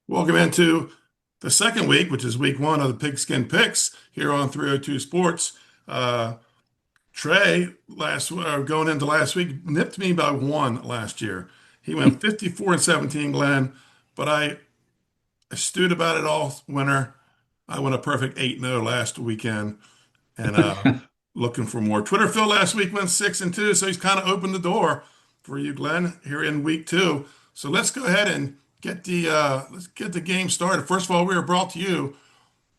Welcome into the second week, which is week one of the Pigskin Picks here on 302 Sports. Uh, Trey, going into last week, nipped me by one last year. He went 54 and 17, Glenn, but I stewed about it all winter. I went a perfect 8-0 last weekend and looking for more. Twitter Phil last week went 6-2, so he's kind of opened the door for you, Glenn, here in week two. So let's go ahead and let's get the game started. First of all, we are brought to you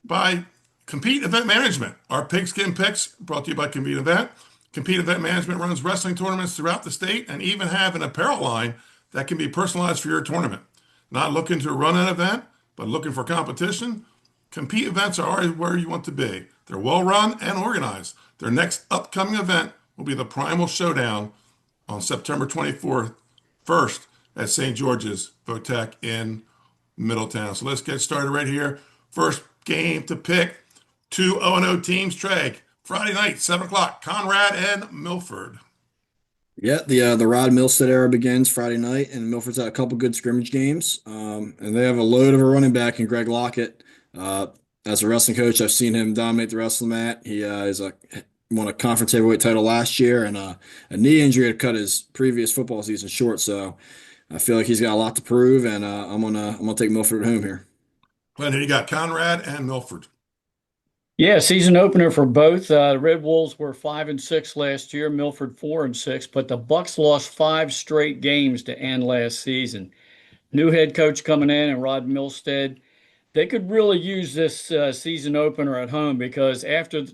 by Compete Event Management. Our Pigskin Picks brought to you by Compete Event. Compete Event Management runs wrestling tournaments throughout the state and even have an apparel line that can be personalized for your tournament. Not looking to run an event, but looking for competition? Compete Events are always where you want to be. They're well run and organized. Their next upcoming event will be the Primal Showdown on September 24th, 1st at St. George's Votech in Middletown. So let's get started right here. First game to pick, two 0-0 teams, Trey. Friday night, 7 o'clock, Conrad and Milford. Yeah, the Rod Milstead era begins Friday night, and Milford's had a couple good scrimmage games. And they have a load of a running back in Greg Lockett. Uh, as a wrestling coach, I've seen him dominate the wrestling mat. He won a conference heavyweight title last year, and a knee injury had cut his previous football season short. So I feel like he's got a lot to prove, and I'm gonna take Milford at home here. Glenn, here you got Conrad and Milford. Yeah, season opener for both. The Red Wolves were 5-6 last year, Milford 4-6, but the Bucks lost five straight games to end last season. New head coach coming in and Rod Milstead. They could really use this season opener at home because after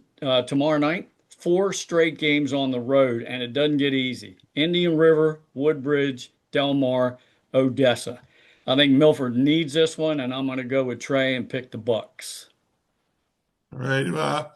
tomorrow night, four straight games on the road, and it doesn't get easy. Indian River, Woodbridge, Del Mar, Odessa. I think Milford needs this one, and I'm going to go with Trey and pick the Bucks. All right.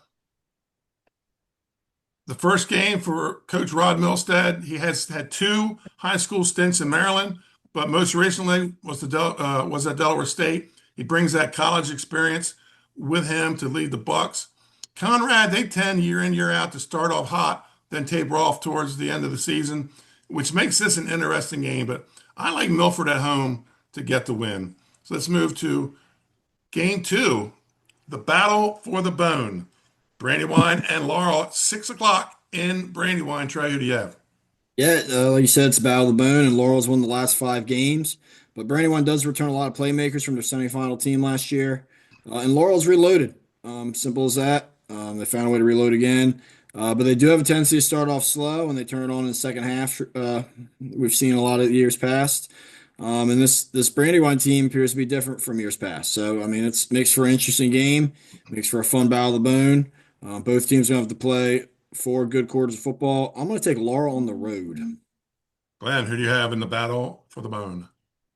The first game for Coach Rod Milstead, he has had two high school stints in Maryland, but most recently was at Delaware State. He brings that college experience with him to lead the Bucks. Conrad, they tend year in, year out to start off hot, then taper off towards the end of the season, which makes this an interesting game. But I like Milford at home to get the win. So let's move to game two, the battle for the bone. Brandywine and Laurel at 6 o'clock in Brandywine. Trey, who do you have? Yeah, like you said, it's Battle of the Bone, and Laurel's won the last five games. But Brandywine does return a lot of playmakers from their semifinal team last year. And Laurel's reloaded. Simple as that. They found a way to reload again. But they do have a tendency to start off slow and they turn it on in the second half. We've seen a lot of years past. And this Brandywine team appears to be different from years past. So, I mean, it makes for an interesting game, makes for a fun Battle of the Bone. Both teams going to have to play four good quarters of football. I'm going to take Laurel on the road. Glenn, who do you have in the battle for the bone?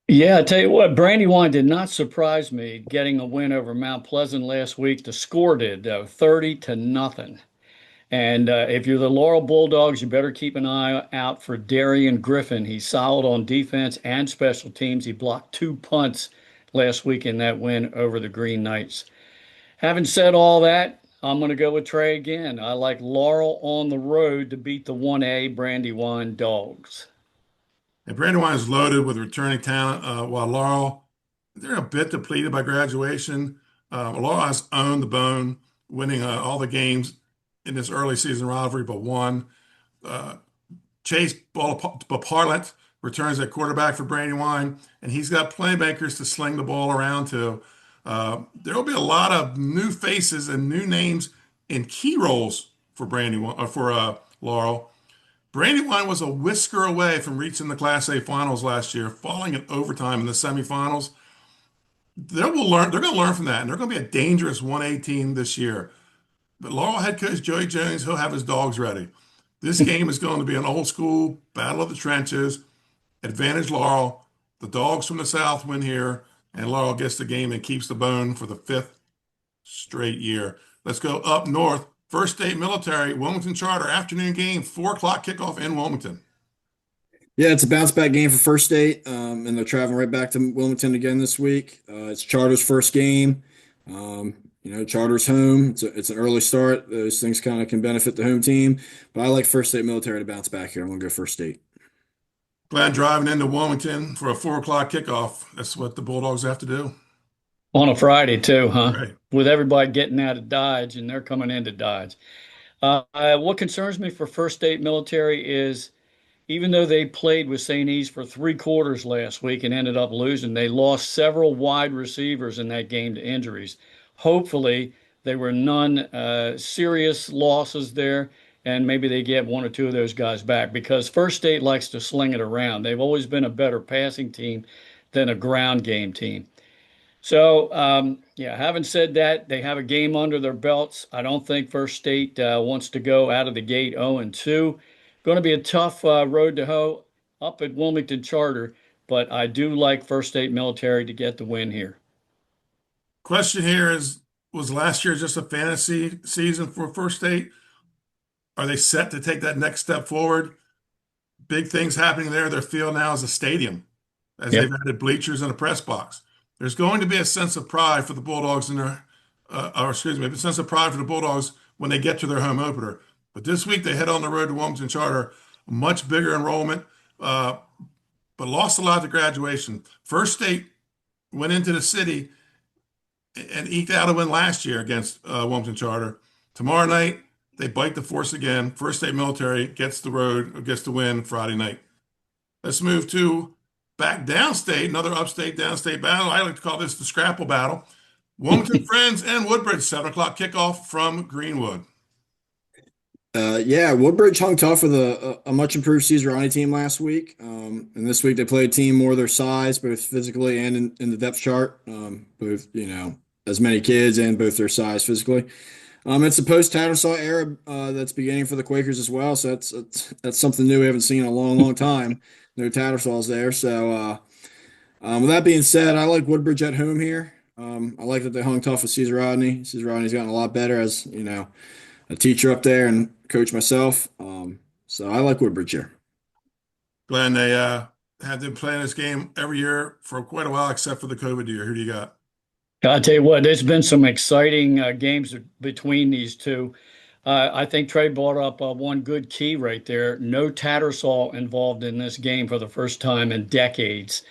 Yeah, I tell you what, Brandywine did not surprise me getting a win over Mount Pleasant last week. The score did, though, 30-0. And if you're the Laurel Bulldogs, you better keep an eye out for Darian Griffin. He's solid on defense and special teams. He blocked two punts last week in that win over the Green Knights. Having said all that, I'm going to go with Trey again. I like Laurel on the road to beat the 1A Brandywine Dogs. And Brandywine is loaded with returning talent, while Laurel, they're a bit depleted by graduation. Laurel has owned the bone, winning all the games in this early season rivalry, but one. Uh, Chase Parlant returns at quarterback for Brandywine, and he's got playmakers to sling the ball around to. There will be a lot of new faces and new names in key roles for Brandywine or for Laurel. Brandywine was a whisker away from reaching the Class A finals last year, falling in overtime in the semifinals. They're going to learn from that, and they're going to be a dangerous 1A team this year. But Laurel head coach Joey Jones, he'll have his dogs ready. This game is going to be an old school battle of the trenches. Advantage Laurel. The dogs from the South win here, and Laurel gets the game and keeps the bone for the fifth straight year. Let's go up north. First State Military, Wilmington Charter, afternoon game, 4 o'clock kickoff in Wilmington. Yeah, it's a bounce back game for First State, and they're traveling right back to Wilmington again this week. It's Charter's first game. Charter's home. It's an early start. Those things kind of can benefit the home team, but I like First State Military to bounce back here. I'm going to go First State. Glad driving into Wilmington for a 4 o'clock kickoff. That's what the Bulldogs have to do. On a Friday too, huh? Right. With everybody getting out of Dodge and they're coming into Dodge. What concerns me for First State Military is even though they played with St. E's for 3 quarters last week and ended up losing, they lost several wide receivers in that game to injuries. Hopefully, there were none serious losses there, and maybe they get one or two of those guys back because First State likes to sling it around. They've always been a better passing team than a ground game team. So, yeah, having said that, they have a game under their belts. I don't think First State wants to go out of the gate 0-2. Going to be a tough road to hoe up at Wilmington Charter, but I do like First State Military to get the win here. Question here is, was last year just a fantasy season for First State? Are they set to take that next step forward? Big things happening there. Their field now is a stadium as they've Yep. added bleachers and a press box. There's going to be a sense of pride for the Bulldogs in their, or excuse me, a sense of pride for the Bulldogs when they get to their home opener. But this week they head on the road to Wilmington Charter, much bigger enrollment, uh, but lost a lot to graduation. First State went into the city and eked out a win last year against Wilmington Charter. Tomorrow night they bite the force again. First State Military gets the road, gets the win Friday night. Let's move to back downstate, another upstate downstate battle. I like to call this the Scrapple battle. Wilmington Friends and Woodbridge, 7 o'clock kickoff from Greenwood. Yeah, Woodbridge hung tough with a much improved Caesar Ronnie team last week. And this week they played a team more their size, both physically and in the depth chart. Both, as many kids and both their size physically. It's a post Tattersaw era that's beginning for the Quakers as well. So that's something new we haven't seen in a long, long time. No Tattersaws there. So with that being said, I like Woodbridge at home here. I like that they hung tough with Caesar Rodney. Caesar Rodney's gotten a lot better as a teacher up there and coach myself. So I like Woodbridge here. Glenn, they have been playing this game every year for quite a while, except for the COVID year. Who do you got? I'll tell you what, there's been some exciting games between these two. I think Trey brought up one good key right there. No Tattersall involved in this game for the first time in decades.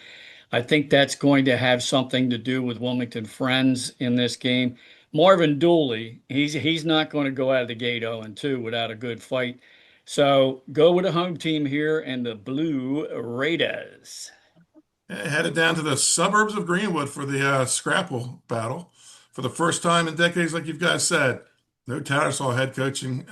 I think that's going to have something to do with Wilmington Friends in this game. Marvin Dooley, he's not going to go out of the gate 0-2 without a good fight. So go with a home team here and the Blue Raiders. Headed down to the suburbs of Greenwood for the Scrapple battle. For the first time in decades, like you guys said, no Tattersall head coaching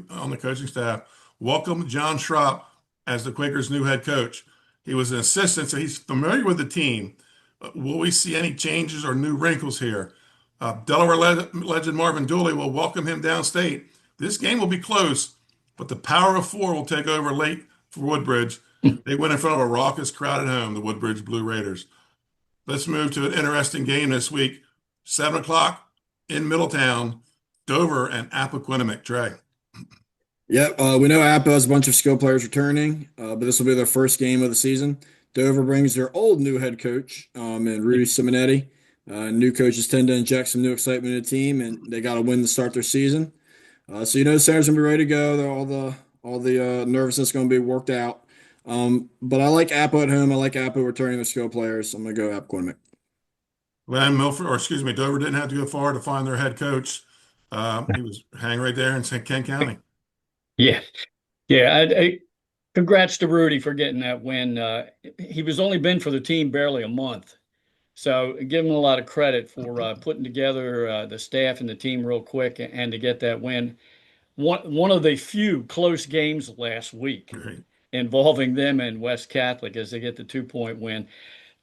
on the coaching staff. Welcome John Schropp as the Quakers' new head coach. He was an assistant, so he's familiar with the team. Will we see any changes or new wrinkles here? Delaware legend Marvin Dooley will welcome him downstate. This game will be close, but the power of four will take over late for Woodbridge. They went in front of a raucous crowd at home, the Woodbridge Blue Raiders. Let's move to an interesting game this week. 7 o'clock in Middletown, Dover and Appoquinimink. Trey. Yep, we know Appa has a bunch of skill players returning, but this will be their first game of the season. Dover brings their old new head coach, and Rudy Simonetti. New coaches tend to inject some new excitement in the team, and they got to win to start their season. So the Sarah's gonna be ready to go. All the nervousness going to be worked out. But I like Appa at home. I like Appa returning their skill players. I'm going to go Appa. Glenn Milford, or excuse me, Dover didn't have to go far to find their head coach. He was hanging right there in St. Kent County. Yeah, yeah. Congrats to Rudy for getting that win. He was only been for the team barely a month, so give him a lot of credit for putting together the staff and the team real quick and to get that win. One of the few close games last week Right. involving them and West Catholic as they get the 2-point win.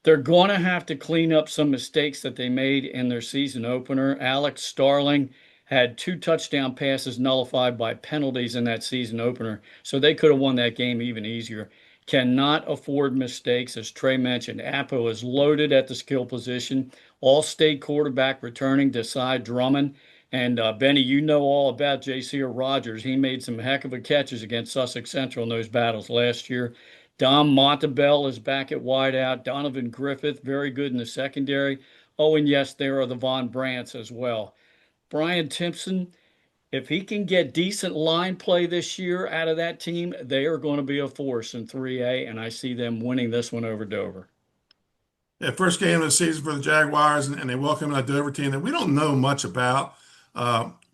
They're going to have to clean up some mistakes that they made in their season opener. Alex Starling had 2 touchdown passes nullified by penalties in that season opener, so they could have won that game even easier. Cannot afford mistakes, as Trey mentioned. Appo is loaded at the skill position. All-state quarterback returning, Desai Drummond. And Benny, you know all about J.C. Rogers. He made some heck of a catches against Sussex Central in those battles last year. Dom Montabell is back at wideout. Donovan Griffith, very good in the secondary. Oh, and yes, there are the Von Brants as well. Brian Timpson, if he can get decent line play this year out of that team, they are going to be a force in 3A, and I see them winning this one over Dover. Yeah, first game of the season for the Jaguars, and they welcome a Dover team that we don't know much about.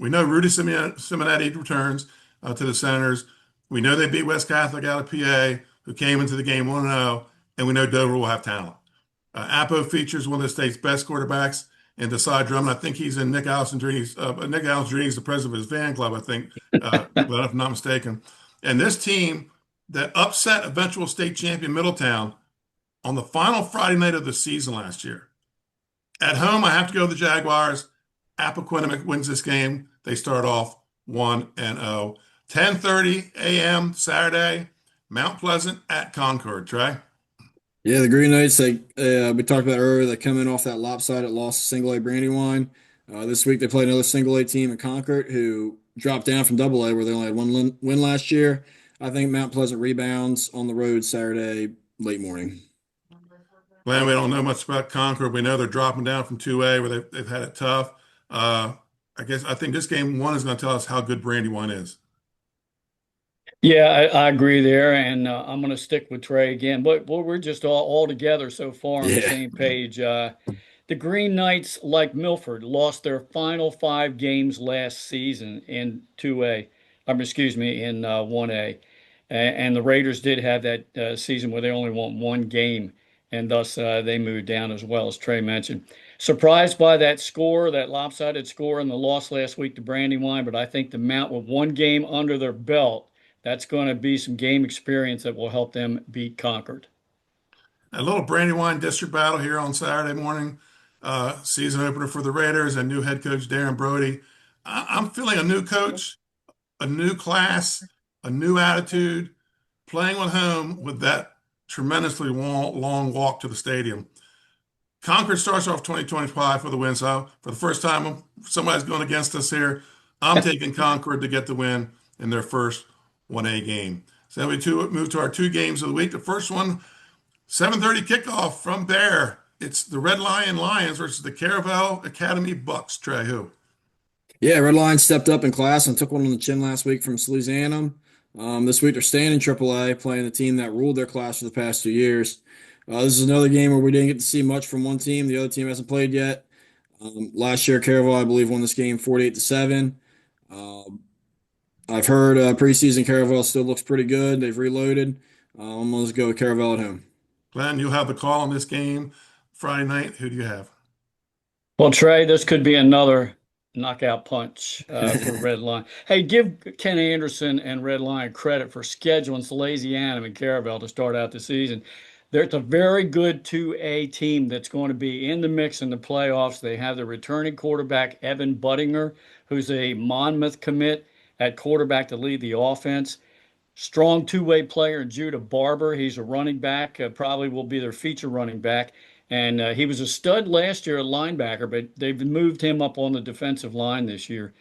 We know Rudy Simonetti returns to the Senators. We know they beat West Catholic out of PA, who came into the game 1-0, and we know Dover will have talent. Appo features one of the state's best quarterbacks in Desai Drummond. I think he's in Nick Allison-Drini's. Nick Allison-Drini is the president of his fan club, I think, but if I'm not mistaken. And this team that upset eventual state champion Middletown on the final Friday night of the season last year. At home, I have to go to the Jaguars. Appoquinimink wins this game. They start off 1-0. 10:30 a.m. Saturday, Mount Pleasant at Concord. Trey? Yeah, the Green Knights, we talked about earlier, they come in off that lopsided loss to single A Brandywine. This week they played another single A team in Concord who dropped down from double A where they only had one win last year. I think Mount Pleasant rebounds on the road Saturday late morning. Glad we don't know much about Concord. We know they're dropping down from 2A where they've had it tough. I think this game one is going to tell us how good Brandywine is. Yeah, I agree there, and I'm going to stick with Trey again. But we're just all together so far on the Yeah. same page. The Green Knights, like Milford, lost their final 5 games last season in 2A. Excuse me, in 1A. And the Raiders did have that season where they only won 1 game, and thus they moved down as well, as Trey mentioned. Surprised by that score, that lopsided score, and the loss last week to Brandywine, but I think the Mount with 1 game under their belt, that's going to be some game experience that will help them beat Concord. A little Brandywine district battle here on Saturday morning. Season opener for the Raiders and new head coach Darren Brody. I'm feeling a new coach, a new class, a new attitude, playing at home with that tremendously long walk to the stadium. Concord starts off 2025 for the win. So for the first time, somebody's going against us here. I'm taking Concord to get the win in their first 1A game. So we move to our 2 games of the week. The first one, 7:30 kickoff from Bear. It's the Red Lion Lions versus the Caravel Academy Bucks. Trey, who? Yeah, Red Lions stepped up in class and took one on the chin last week from Louisiana. This week they're staying in AAA, playing the team that ruled their class for the past 2 years. This is another game where we didn't get to see much from one team. The other team hasn't played yet. Last year, Caravel, I believe, won this game 48-7. I've heard preseason Caravel still looks pretty good. They've reloaded. I'm going to go with Caravel at home. Glenn, you'll have the call on this game Friday night. Who do you have? Well, Trey, this could be another knockout punch for Red Lion. Hey, give Ken Anderson and Red Lion credit for scheduling Lazy Adam and Caravel to start out the season. There's a very good 2A team that's going to be in the mix in the playoffs. They have the returning quarterback, Evan Buttinger, who's a Monmouth commit at quarterback to lead the offense. Strong 2-way player, Judah Barber. He's a running back, probably will be their feature running back. And he was a stud last year at linebacker, but they've moved him up on the defensive line this year.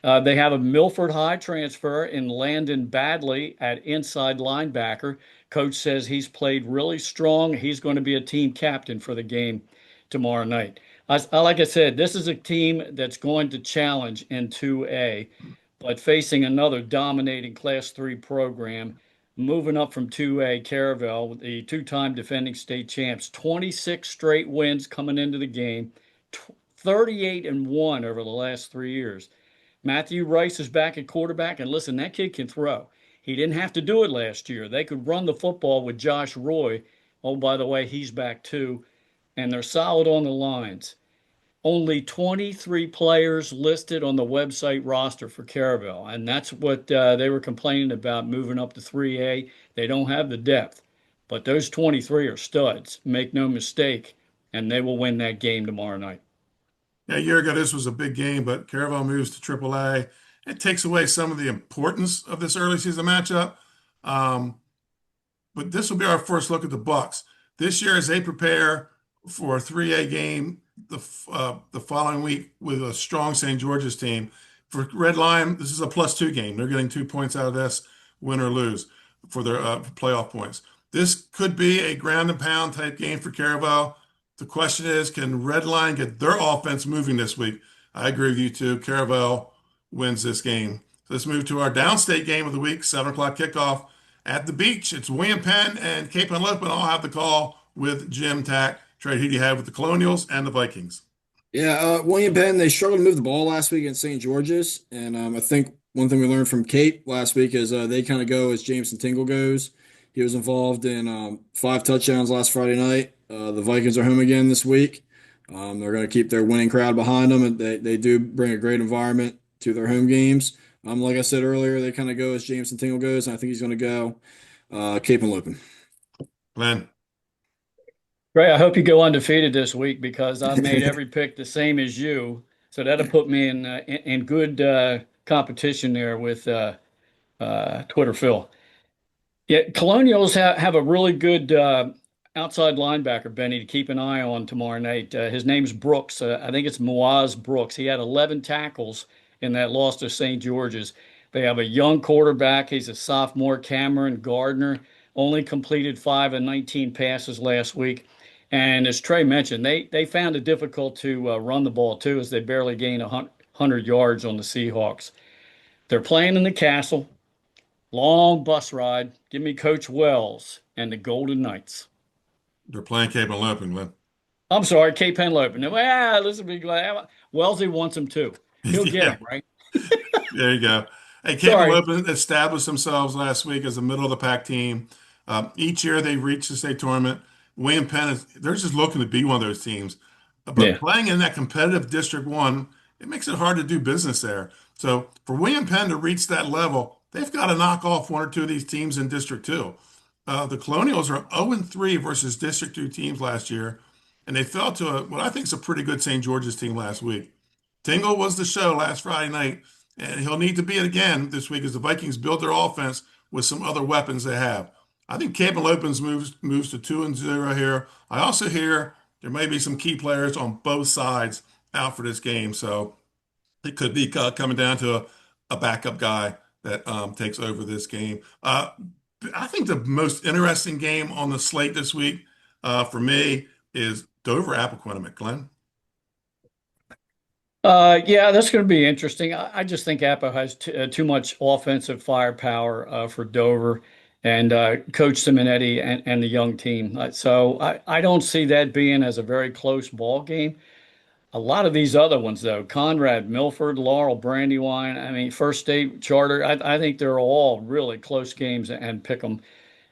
They have a Milford High transfer in Landon Badley at inside linebacker. Coach says he's played really strong. He's going to be a team captain for the game tomorrow night. Like I said, this is a team that's going to challenge in 2A, but facing another dominating Class 3 program, moving up from 2A, Caravel, the 2-time defending state champs, 26 straight wins coming into the game, 38-1 over the last 3 years. Matthew Rice is back at quarterback, and listen, that kid can throw. He didn't have to do it last year. They could run the football with Josh Roy. Oh, by the way, he's back too. And they're solid on the lines. Only 23 players listed on the website roster for Caravel, and that's what they were complaining about moving up to 3A. They don't have the depth, but those 23 are studs. Make no mistake, and they will win that game tomorrow night. Yeah, a year ago, this was a big game, but Caravel moves to AAA. It takes away some of the importance of this early season matchup. Um, but this will be our first look at the Bucks. This year, as they prepare for a 3A game the following week with a strong St. George's team. For Red Lion, this is a +2 game. They're getting 2 points out of this, win or lose, for their playoff points. This could be a ground and pound type game for Caravel. The question is, can Red Lion get their offense moving this week? I agree with you too. Caravel wins this game. So let's move to our downstate game of the week, 7 o'clock kickoff at the beach. It's William Penn and Cape Henlopen all have the call with Jim Tack. Trey, who do you have with the Colonials and the Vikings? Yeah, William Penn, they struggled to move the ball last week against St. George's. And I think one thing we learned from Cape last week is they kind of go as Jameson Tingle goes. He was involved in 5 touchdowns last Friday night. The Vikings are home again this week. They're going to keep their winning crowd behind them, and they do bring a great environment to their home games. Like I said earlier, they kind of go as Jameson Tingle goes, and I think he's going to go Cape and Lopin. Glenn. Ray, I hope you go undefeated this week because I made every pick the same as you. So that'll put me in good competition there with Twitter Phil. Yeah, Colonials have a really good outside linebacker, Benny, to keep an eye on tomorrow night. His name's Brooks. I think it's Moaz Brooks. He had 11 tackles in that loss to St. George's. They have a young quarterback. He's a sophomore, Cameron Gardner. Only completed 5 and 19 passes last week. And as Trey mentioned, they found it difficult to run the ball too, as they barely gained 100 yards on the Seahawks. They're playing in the Castle. Long bus ride. Give me Coach Wells and the Golden Knights. They're playing Cape and Loping, Glenn. I'm sorry, Cape Henlopen. Well, listen, be glad. Wellesley wants him too. He'll get Yeah, him, right? there you go. Hey, Cape and Sorry. Loping established themselves last week as a middle of the pack team. Each year they reach the state tournament. William Penn they're just looking to be one of those teams. But Yeah. playing in that competitive District 1, it makes it hard to do business there. So for William Penn to reach that level, they've got to knock off one or two of these teams in District 2. The Colonials are 0-3 versus District 2 teams last year, and they fell to what I think is a pretty good St. George's team last week. Tingle was the show last Friday night, and he'll need to be it again this week as the Vikings build their offense with some other weapons they have. I think Cape and Lopez moves to 2-0 here. I also hear there may be some key players on both sides out for this game, so it could be coming down to a backup guy that takes over this game. I think the most interesting game on the slate this week for me is Dover Appoquinimink, Glenn. Yeah, that's going to be interesting. I just think Apple has too much offensive firepower for Dover and Coach Simonetti and the young team. So I don't see that being as a very close ball game. A lot of these other ones, though, Conrad, Milford, Laurel, Brandywine, I mean, First State Charter, I think they're all really close games and pick them.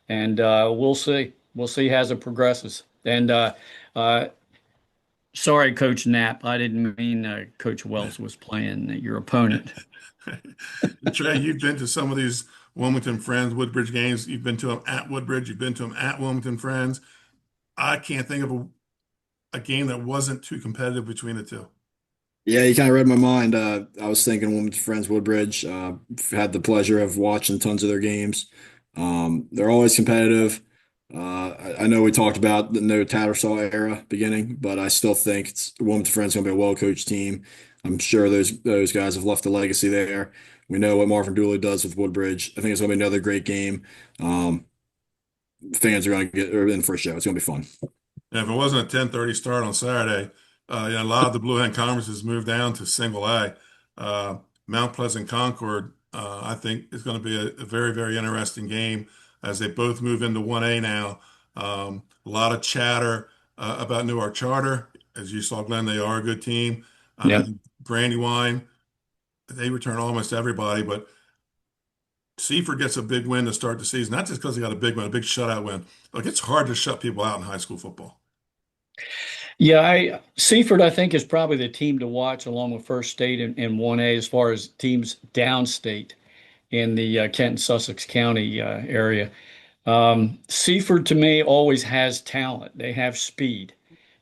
And we'll see. We'll see as it progresses. And uh, sorry, Coach Knapp. I didn't mean Coach Wells was playing your opponent. Trey, you've been to some of these Wilmington Friends Woodbridge games. You've been to them at Woodbridge. You've been to them at Wilmington Friends. I can't think of a game that wasn't too competitive between the two. Yeah, you kind of read my mind. I was thinking Wilmington Friends Woodbridge. Had the pleasure of watching tons of their games. They're always competitive. I know we talked about the no Tattersall era beginning, but I still think Wilmington Friends going to be a well-coached team. I'm sure those guys have left a legacy there. We know what Marvin Dooley does with Woodbridge. I think it's going to be another great game. Um, Fans are going to get in for a show. It's going to be fun. And if it wasn't a 10:30 start on Saturday, a lot of the Blue Hen conferences moved down to single A. Mount Pleasant Concord, I think, is going to be a very, very interesting game as they both move into 1A now. A lot of chatter about Newark Charter. As you saw, Glenn, they are a good team. I Yeah. think Brandywine, they return almost everybody, but Seaford gets a big win to start the season, not just because they got a big win, a big shutout win. Look, it's hard to shut people out in high school football. Yeah, Seaford, I think, is probably the team to watch along with First State in 1A as far as teams downstate in the Kent and Sussex County area. Seaford, to me, always has talent. They have speed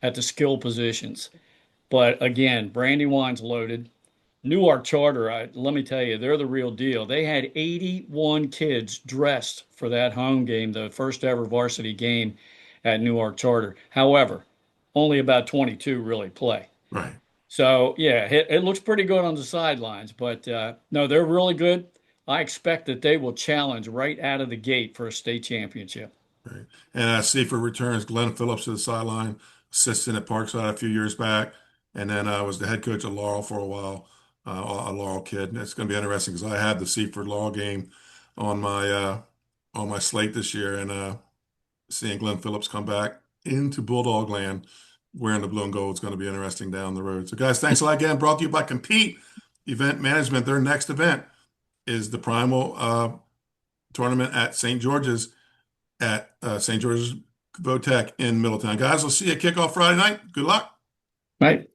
at the skill positions. But again, Brandywine's loaded. Newark Charter, let me tell you, they're the real deal. They had 81 kids dressed for that home game, the first ever varsity game at Newark Charter. However, only about 22 really play. Right. So, yeah, it looks pretty good on the sidelines, but no, they're really good. I expect that they will challenge right out of the gate for a state championship. Right. And Seaford returns Glenn Phillips to the sideline, assistant at Parkside a few years back, and then was the head coach at Laurel for a while, a Laurel kid. And it's going to be interesting because I had the Seaford Law game on my uh, on my slate this year, and seeing Glenn Phillips come back into Bulldog land wearing the blue and gold. It's going to be interesting down the road. So, guys, thanks a lot again. Brought to you by Compete Event Management. Their next event is the Primal tournament at St. George's St. George's Votech in Middletown. Guys, we'll see you at kickoff Friday night. Good luck. Right.